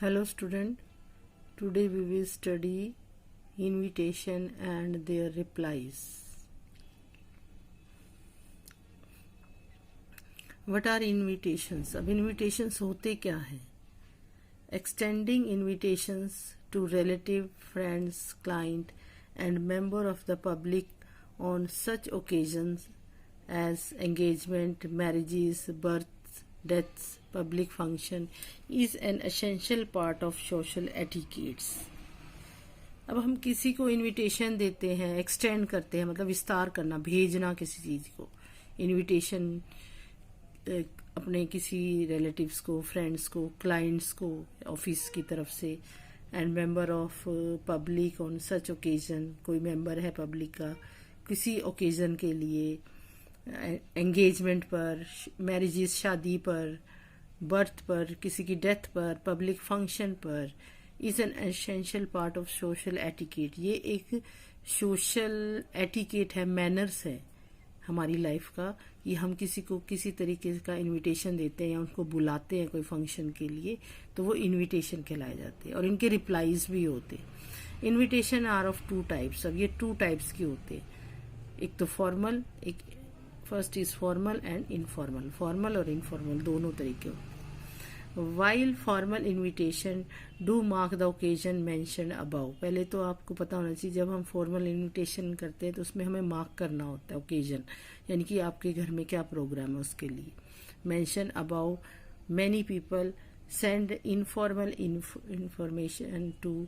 Hello student, today we will study invitation and their replies. What are invitations? अब invitations होते क्या हैं? Extending invitations to relative, friends, client and member of the public on such occasions as engagement, marriages, births, deaths, public function is an essential part of social etiquettes. अब हम किसी को invitation देते हैं, एक्सटेंड करते हैं, मतलब विस्तार करना, भेजना किसी चीज़ को, इनविटेशन अपने किसी रिलेटिव्स को, फ्रेंड्स को, क्लाइंट्स को ऑफिस की तरफ से, and member of public on such occasion, कोई मेंबर है पब्लिक का किसी ओकेजन के लिए, एंगेजमेंट पर, मैरिजेस शादी पर, बर्थ पर, किसी की डेथ पर, पब्लिक फंक्शन पर, is an essential part of social etiquette. ये एक सोशल एटिकेट है, मैनर्स है हमारी लाइफ का. ये हम किसी को किसी तरीके का इनविटेशन देते हैं या उनको बुलाते हैं कोई फंक्शन के लिए, तो वो इनविटेशन कहलाए जाते हैं और इनके रिप्लाईज भी होते हैं. Invitation are of two types. अब ये टू टाइप्स के होते हैं, एक तो फॉर्मल, एक first is formal and informal. Formal और इनफॉर्मल दोनों तरीके होते हैं. While formal invitation do mark the occasion mention above. पहले तो आपको पता होना चाहिए, जब हम फॉर्मल इन्विटेशन करते हैं तो उसमें हमें मार्क करना होता है ओकेजन, यानी कि आपके घर में क्या प्रोग्राम है उसके लिए. Mention above many people send informal information to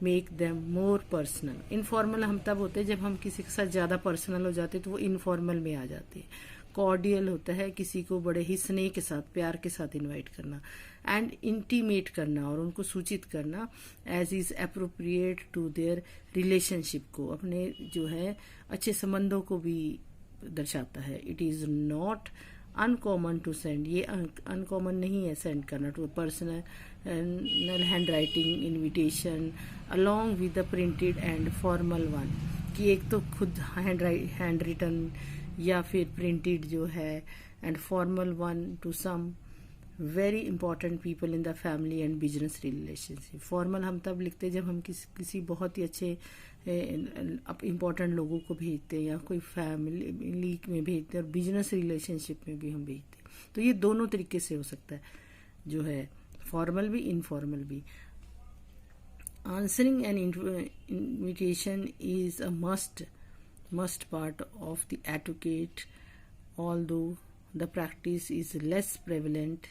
make them more personal. Informal हम तब होते हैं जब हम किसी के साथ ज़्यादा पर्सनल हो जाते हैं, तो वो इनफॉर्मल में आ जाते हैं. कॉर्डियल होता है किसी को बड़े ही स्नेह के साथ, प्यार के साथ इनवाइट करना. एंड इंटीमेट करना और उनको सूचित करना as is appropriate to their relationship को, अपने जो है अच्छे संबंधों को भी दर्शाता है. It is not uncommon to send. ये अनकॉमन नहीं है सेंड करना two personal hand writing invitation along with the printed and formal one. कि एक तो खुद हैंड रिटन या फिर प्रिंटेड जो है, and formal one to some very important people in the family and business relationship. Formal हम तब लिखते हैं जब हम किसी बहुत ही अच्छे इंपॉर्टेंट लोगों को भेजते हैं या कोई फैमिली में भेजते हैं, और बिजनेस रिलेशनशिप में भी हम भेजते हैं. तो ये दोनों तरीके से हो सकता है, जो है फॉर्मल भी, इनफॉर्मल भी. Answering an invitation is a must part of the etiquette, although the practice is less prevalent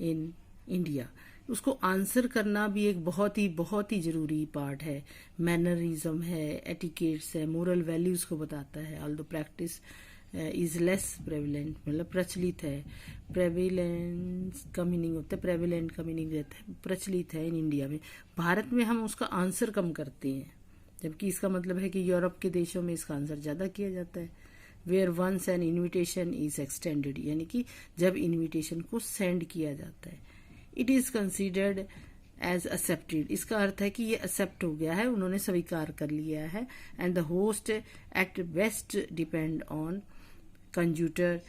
in India. उसको आंसर करना भी एक बहुत ही ज़रूरी पार्ट है. मैनरिज्म है, एटिकेट्स है, मोरल वैल्यूज़ को बताता है. Although practice is less prevalent, मतलब प्रचलित है. प्रेविलेंस का मीनिंग होता है, प्रेविलेंट का मीनिंग रहता है प्रचलित है इन इंडिया में. भारत में हम उसका आंसर कम करते हैं, जबकि इसका मतलब है कि यूरोप के देशों में इसका आंसर ज़्यादा किया जाता है. Where once an invitation is extended, यानी कि जब इन्विटेशन को सेंड किया जाता है. It is considered as accepted. इसका अर्थ है कि ये एक्सेप्ट हो गया है, उन्होंने स्वीकार कर लिया है. And the host at best depend on conjecture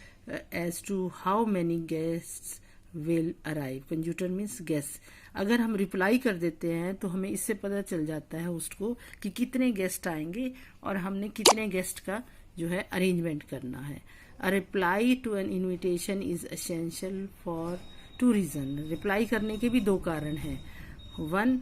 as to how many guests will arrive. Conjecture means guest. अगर हम रिप्लाई कर देते हैं तो हमें इससे पता चल जाता है होस्ट को कि कितने गेस्ट आएंगे और हमने कितने गेस्ट का जो है अरेंजमेंट करना है. A reply to an invitation is essential for two reason. Reply करने के भी दो कारण हैं. One,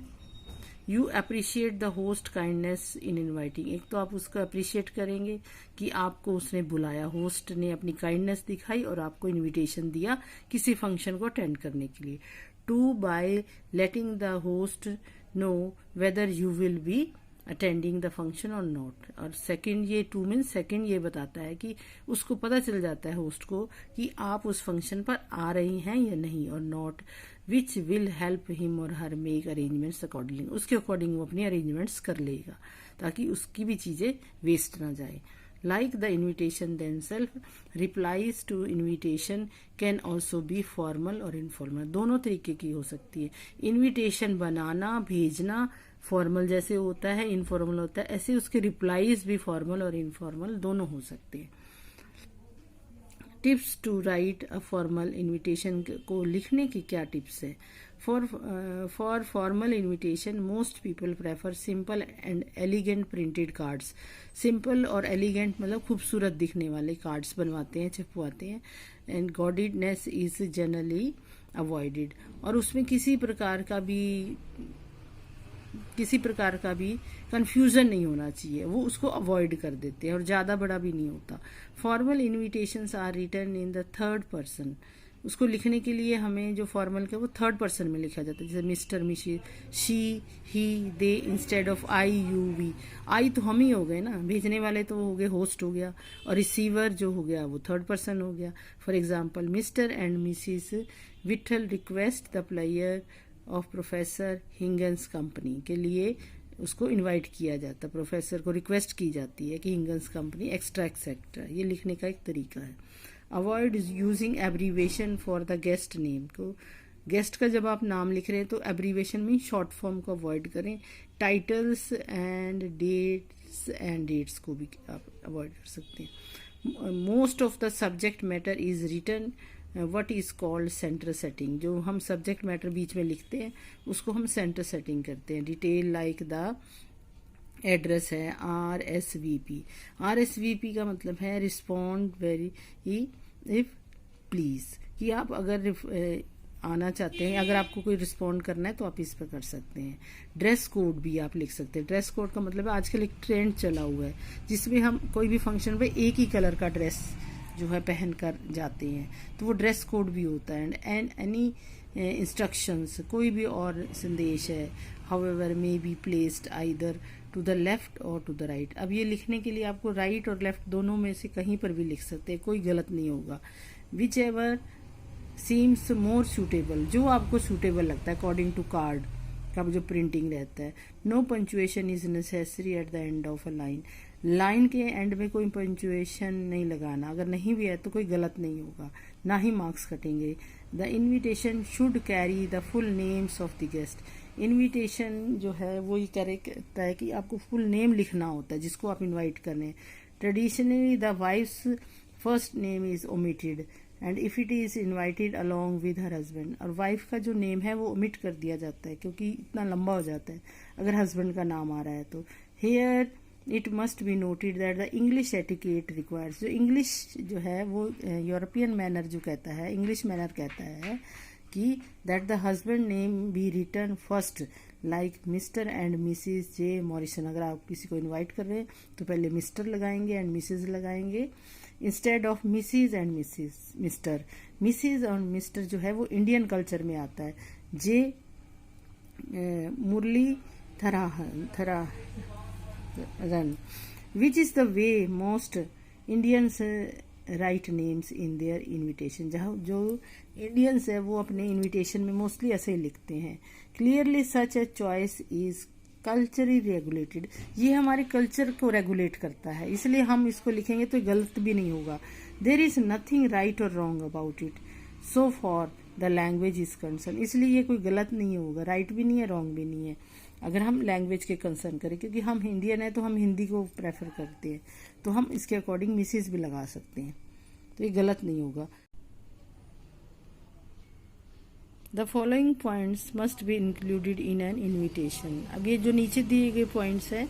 you appreciate the host kindness in inviting. एक तो आप उसको अप्रिशिएट करेंगे कि आपको उसने बुलाया, होस्ट ने अपनी काइंडनेस दिखाई और आपको इनविटेशन दिया किसी फंक्शन को अटेंड करने के लिए. Two, by letting the host know whether you will be attending the function और नॉट. और सेकंड, ये टू मीन्स सेकंड, ये बताता है कि उसको पता चल जाता है होस्ट को कि आप उस फंक्शन पर आ रही हैं या नहीं, और not which will help him और हर मेक अरेंजमेंट्स अकॉर्डिंगली. उसके अकॉर्डिंग वो अपनी अरेंजमेंट्स कर लेगा ताकि उसकी भी चीज़ें वेस्ट ना जाए. Like the invitation themselves, replies to invitation can also be formal और इनफॉर्मल. दोनों तरीके की हो सकती है. इन्विटेशन बनाना, भेजना फॉर्मल जैसे होता है, इनफॉर्मल होता है, ऐसे उसके रिप्लाईज भी फॉर्मल और इनफॉर्मल दोनों हो सकते हैं. Tips to write a formal invitation को लिखने की क्या टिप्स है? For formal invitation most people prefer simple and elegant printed cards. Simple और एलिगेंट मतलब खूबसूरत दिखने वाले कार्ड्स बनवाते हैं, छपवाते हैं। And gaudiness is generally avoided, और उसमें किसी प्रकार का भी कंफ्यूजन नहीं होना चाहिए, वो उसको अवॉइड कर देते हैं, और ज़्यादा बड़ा भी नहीं होता। Formal invitations are written in the third person. उसको लिखने के लिए हमें जो फॉर्मल का वो थर्ड पर्सन में लिखा जाता है, जैसे mister, Mrs, she, he, they, instead of I, you, we. I तो हम ही हो गए ना, भेजने वाले तो हो गए, होस्ट हो गया, और रिसीवर जो हो गया वो थर्ड पर्सन हो गया। For example, mister and Mrs Vitthal request the pleasure of professor Higgins company के लिए उसको इनवाइट किया जाता है, प्रोफेसर को रिक्वेस्ट की जाती है कि हिंगन्स कंपनी एक्स्ट्रा एक्सेट्रा। ये लिखने का एक तरीका है। Avoid using abbreviation for the guest name को, गेस्ट का जब आप नाम लिख रहे हैं तो एब्रीवेशन में शॉर्ट फॉर्म को अवॉइड करें। टाइटल्स एंड डेट्स को भी आप अवॉइड कर सकते हैं। Most of the subject matter is written what is called centre setting. जो हम सब्जेक्ट मैटर बीच में लिखते हैं उसको हम सेंटर सेटिंग करते हैं। डिटेल लाइक द एड्रेस है RSVP। RSVP का मतलब है रिस्पॉन्ड वेरी इफ प्लीज, कि आप अगर आना चाहते हैं, अगर आपको कोई रिस्पॉन्ड करना है तो आप इस पर कर सकते हैं। ड्रेस कोड भी आप लिख सकते हैं। ड्रेस कोड का मतलब है आजकल एक ट्रेंड चला हुआ है जिसमें हम कोई भी फंक्शन पे एक ही कलर का ड्रेस जो है पहन कर जाते हैं, तो वो ड्रेस कोड भी होता है। एंड एनी इंस्ट्रक्शंस, कोई भी और संदेश है, however may be placed either to the left और टू द राइट। अब ये लिखने के लिए आपको राइट और लेफ्ट दोनों में से कहीं पर भी लिख सकते हैं, कोई गलत नहीं होगा। Which ever seems more suitable, जो आपको सूटेबल लगता है अकॉर्डिंग टू कार्ड का जो प्रिंटिंग रहता है। No punctuation is necessary at the end of a line. Line के एंड में कोई पंचुएशन नहीं लगाना, अगर नहीं भी है तो कोई गलत नहीं होगा, ना ही मार्क्स कटेंगे। The invitation should carry the full names of the guest. Invitation जो है वो ये कहता है कि आपको फुल नेम लिखना होता है जिसको आप इनवाइट कर रहे हैं। Traditionally the wife's first name is omitted and if it is invited along with her husband. और वाइफ का जो नेम है वो ओमिट कर दिया जाता है क्योंकि इतना लंबा हो जाता है अगर हस्बैंड का नाम आ रहा है तो। Here it must be noted that the English etiquette requires. जो इंग्लिश जो है वो यूरोपियन मैनर जो कहता है, इंग्लिश मैनर कहता है कि that the husband name be written first like mister and missus J Morrison. अगर आप किसी को इनवाइट कर रहे हैं तो पहले मिस्टर लगाएंगे एंड मिसिज लगाएंगे instead of Mrs and mister. Mrs और मिस्टर जो है वो इंडियन कल्चर में आता है। J Murali Tharahan which is the way most Indians write names in their invitation. जहाँ जो इंडियंस है वो अपने इन्विटेशन में मोस्टली ऐसे ही लिखते हैं। Clearly such a choice is culturally regulated. ये हमारे कल्चर को रेगुलेट करता है, इसलिए हम इसको लिखेंगे तो गलत भी नहीं होगा। देर इज नथिंग राइट और wrong about it so for the language is concern. इसलिए ये कोई गलत नहीं होगा, राइट भी नहीं है, रॉन्ग भी नहीं है अगर हम लैंग्वेज के कंसर्न करें, क्योंकि हम इंडियन है तो हम हिंदी को प्रेफर करते हैं, तो हम इसके अकॉर्डिंग मिसेज भी लगा सकते हैं, तो ये गलत नहीं होगा। The following points must be included in an invitation. अब ये जो नीचे दिए गए पॉइंट्स हैं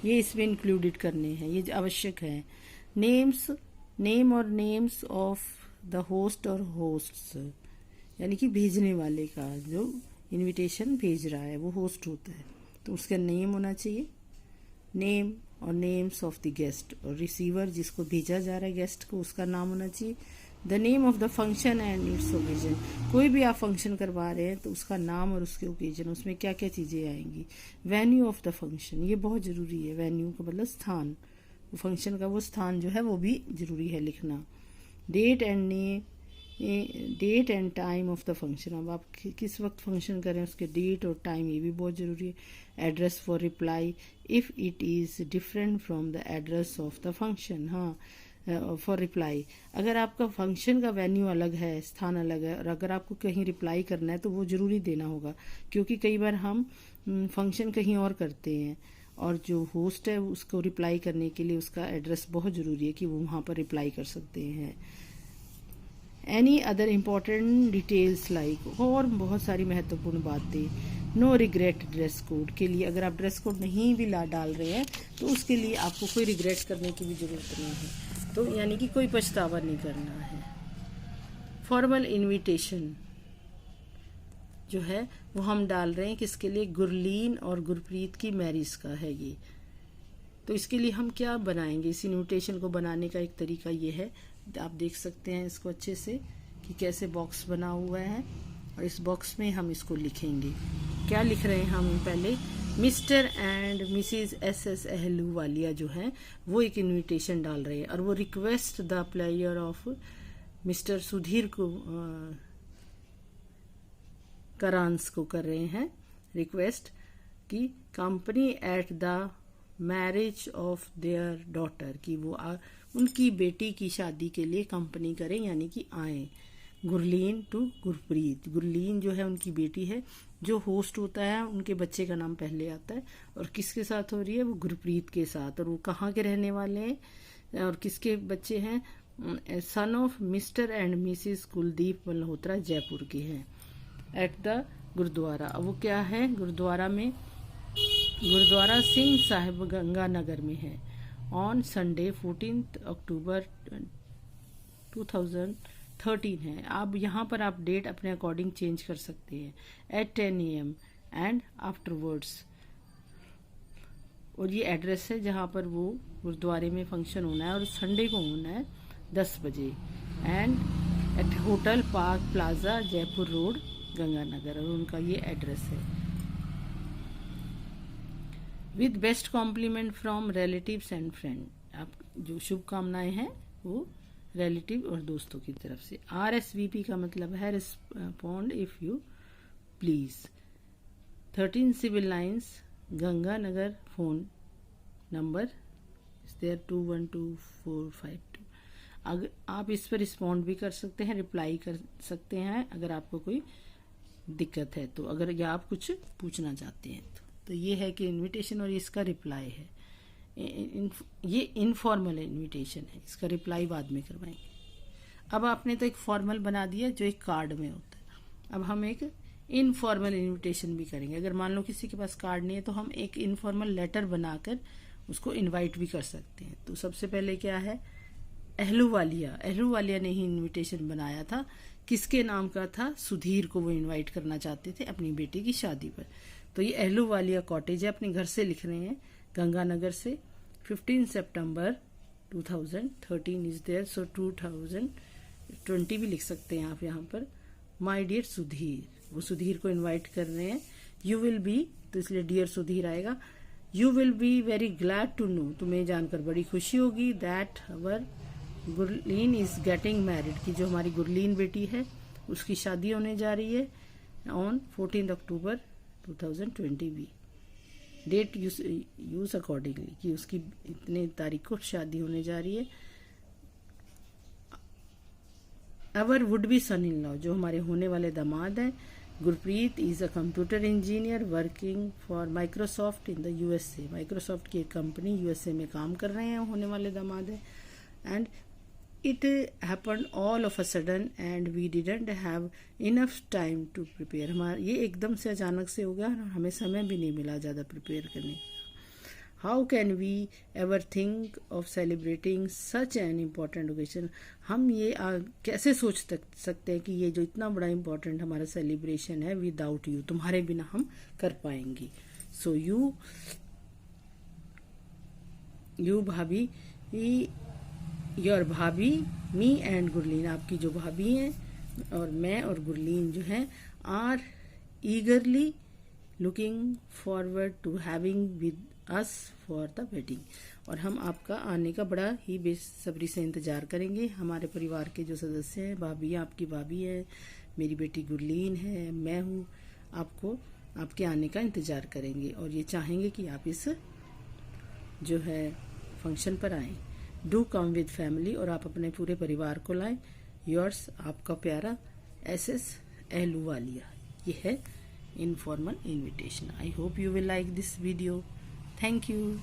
ये इसमें इंक्लूडेड करने हैं, ये आवश्यक है। नेम और नेम्स ऑफ द होस्ट और होस्ट्स, यानी कि भेजने वाले का, जो इन्विटेशन भेज रहा है वो होस्ट होता है तो उसका नेम होना चाहिए। नेम और नेम्स ऑफ द गेस्ट, और रिसीवर जिसको भेजा जा रहा है गेस्ट को उसका नाम होना चाहिए। The name of the function and it's occasion. कोई भी आप फंक्शन करवा रहे हैं तो उसका नाम और उसके ओकेजन, उसमें क्या क्या चीज़ें आएंगी। वेन्यू ऑफ द फंक्शन, ये बहुत ज़रूरी है। वेन्यू का मतलब स्थान, फंक्शन का वो स्थान जो है वो भी ज़रूरी है लिखना। Date and time of the function, अब आप किस वक्त फंक्शन करें उसके डेट और टाइम ये भी बहुत ज़रूरी है। Address for reply if it is different from the address of the function. हाँ, फॉर रिप्लाई, अगर आपका फंक्शन का वेन्यू अलग है, स्थान अलग है, और अगर आपको कहीं रिप्लाई करना है तो वो ज़रूरी देना होगा, क्योंकि कई बार हम फंक्शन कहीं और करते हैं और जो होस्ट है उसको रिप्लाई करने के लिए उसका एड्रेस बहुत ज़रूरी है कि वो वहाँ पर रिप्लाई कर सकते हैं। Any other important details like, और बहुत सारी महत्वपूर्ण बातें। नो रिग्रेट ड्रेस कोड के लिए, अगर आप ड्रेस कोड नहीं भी डाल रहे हैं तो उसके लिए आपको कोई रिग्रेट करने की भी ज़रूरत नहीं है, तो यानी कि कोई पछतावा नहीं करना है। फॉर्मल इनविटेशन जो है वो हम डाल रहे हैं किसके लिए, गुरलीन और गुरप्रीत की मैरिज का है ये। तो इसके लिए हम क्या बनाएंगे, इस इनविटेशन को बनाने का एक तरीका ये है, आप देख सकते हैं इसको अच्छे से कि कैसे बॉक्स बना हुआ है, और इस बॉक्स में हम इसको लिखेंगे। क्या लिख रहे हैं हम, पहले mister and Mrs SS Ahluwalia जो है वो एक इनविटेशन डाल रहे हैं, और वो request the pleasure of mister Sudhir को करांस को कर रहे हैं रिक्वेस्ट कि company at the marriage of their daughter, कि वो उनकी बेटी की शादी के लिए कंपनी करें, यानी कि आए। गुरलीन टू गुरप्रीत, गुरलीन जो है उनकी बेटी है, जो होस्ट होता है उनके बच्चे का नाम पहले आता है, और किसके साथ हो रही है, वो गुरप्रीत के साथ। और वो कहाँ के रहने वाले हैं और किसके बच्चे हैं, son of mister and Mrs Kuldeep Malhotra, Jaipur के हैं। एट द गुरुद्वारा, वो क्या है, गुरुद्वारा में, गुरुद्वारा सिंह साहिब गंगानगर में है। ऑन संडे 14 अक्टूबर 2013 है। आप यहाँ पर आप डेट अपने अकॉर्डिंग चेंज कर सकते हैं। एट 10 AM एंड आफ्टरवर्ड्स, और ये एड्रेस है जहाँ पर वो गुरुद्वारे में फंक्शन होना है, और संडे को होना है 10 बजे। And eight hotel park plaza, Jaipur road, Ganganagar, और उनका ये एड्रेस है। With best compliment from relatives and friend, आप जो शुभकामनाएं हैं वो रिलेटिव और दोस्तों की तरफ से। RSVP का मतलब है respond if you please. 13 civil lines, Ganganagar, phone number is there 212452। अगर आप इस पर रिस्पॉन्ड भी कर सकते हैं, रिप्लाई कर सकते हैं अगर आपको कोई दिक्कत है तो, अगर या आप कुछ पूछना चाहते हैं तो ये है कि इनविटेशन और इसका रिप्लाई है। ये इनफॉर्मल इनविटेशन है, इसका रिप्लाई बाद में करवाएंगे। अब आपने तो एक फॉर्मल बना दिया जो एक कार्ड में होता है, अब हम एक इनफॉर्मल इनविटेशन भी करेंगे। अगर मान लो किसी के पास कार्ड नहीं है तो हम एक इनफॉर्मल लेटर बनाकर उसको इनवाइट भी कर सकते हैं। तो सबसे पहले क्या है, अहलूवालिया ने ही इनविटेशन बनाया था। किसके नाम का था, सुधीर को वो इनवाइट करना चाहते थे अपनी बेटी की शादी पर। तो ये अहलूवालिया कॉटेज है, अपने घर से लिख रहे हैं, गंगानगर से। 15 सितंबर 2013 इज देयर, सो 2020 भी लिख सकते हैं आप यहाँ पर। माय डियर सुधीर, वो सुधीर को इनवाइट कर रहे हैं। यू विल बी, तो इसलिए डियर सुधीर आएगा। You will be very glad to know, तुम्हें जानकर बड़ी खुशी होगी, that our Gurleen is getting married, की जो हमारी गुरलीन बेटी है उसकी शादी होने जा रही है ऑन 14 अक्टूबर 2020 भी। डेट यूज अकॉर्डिंगली, कि उसकी इतने तारीख को शादी होने जा रही है। Our would be son in law, जो हमारे होने वाले दामाद हैं, Gurpreet is a computer engineer working for Microsoft in the USA, Microsoft की एक कंपनी USA में काम कर रहे हैं, होने वाले दामाद हैं। And it happened all of a sudden and we didn't have enough time to prepare, हमारा ये एकदम से अचानक से हो गया और हमें समय भी नहीं मिला ज़्यादा प्रिपेयर करने का। How can we ever think of celebrating such an important occasion, हम ये कैसे सोच सकते हैं कि ये जो इतना बड़ा इम्पॉर्टेंट हमारा सेलिब्रेशन है, विदाउट यू, तुम्हारे बिना हम कर पाएंगे। सो यू भाभी, योर भाभी, मी एंड गुरलीन, आपकी जो भाभी हैं और मैं और गुरलीन जो हैं, are eagerly looking forward to having with us for the wedding, और हम आपका आने का बड़ा ही बेसब्री से इंतजार करेंगे। हमारे परिवार के जो सदस्य हैं, भाभी, आपकी भाभी है, मेरी बेटी गुरलीन है, मैं हूँ, आपको आपके आने का इंतजार करेंगे और ये चाहेंगे कि आप इस जो है फंक्शन पर आएं। डू कम विद फैमिली, और आप अपने पूरे परिवार को लाएं। योर्स, आपका प्यारा SS अहलूवालिया। ये है informal invitation. I hope you will like this video. Thank you.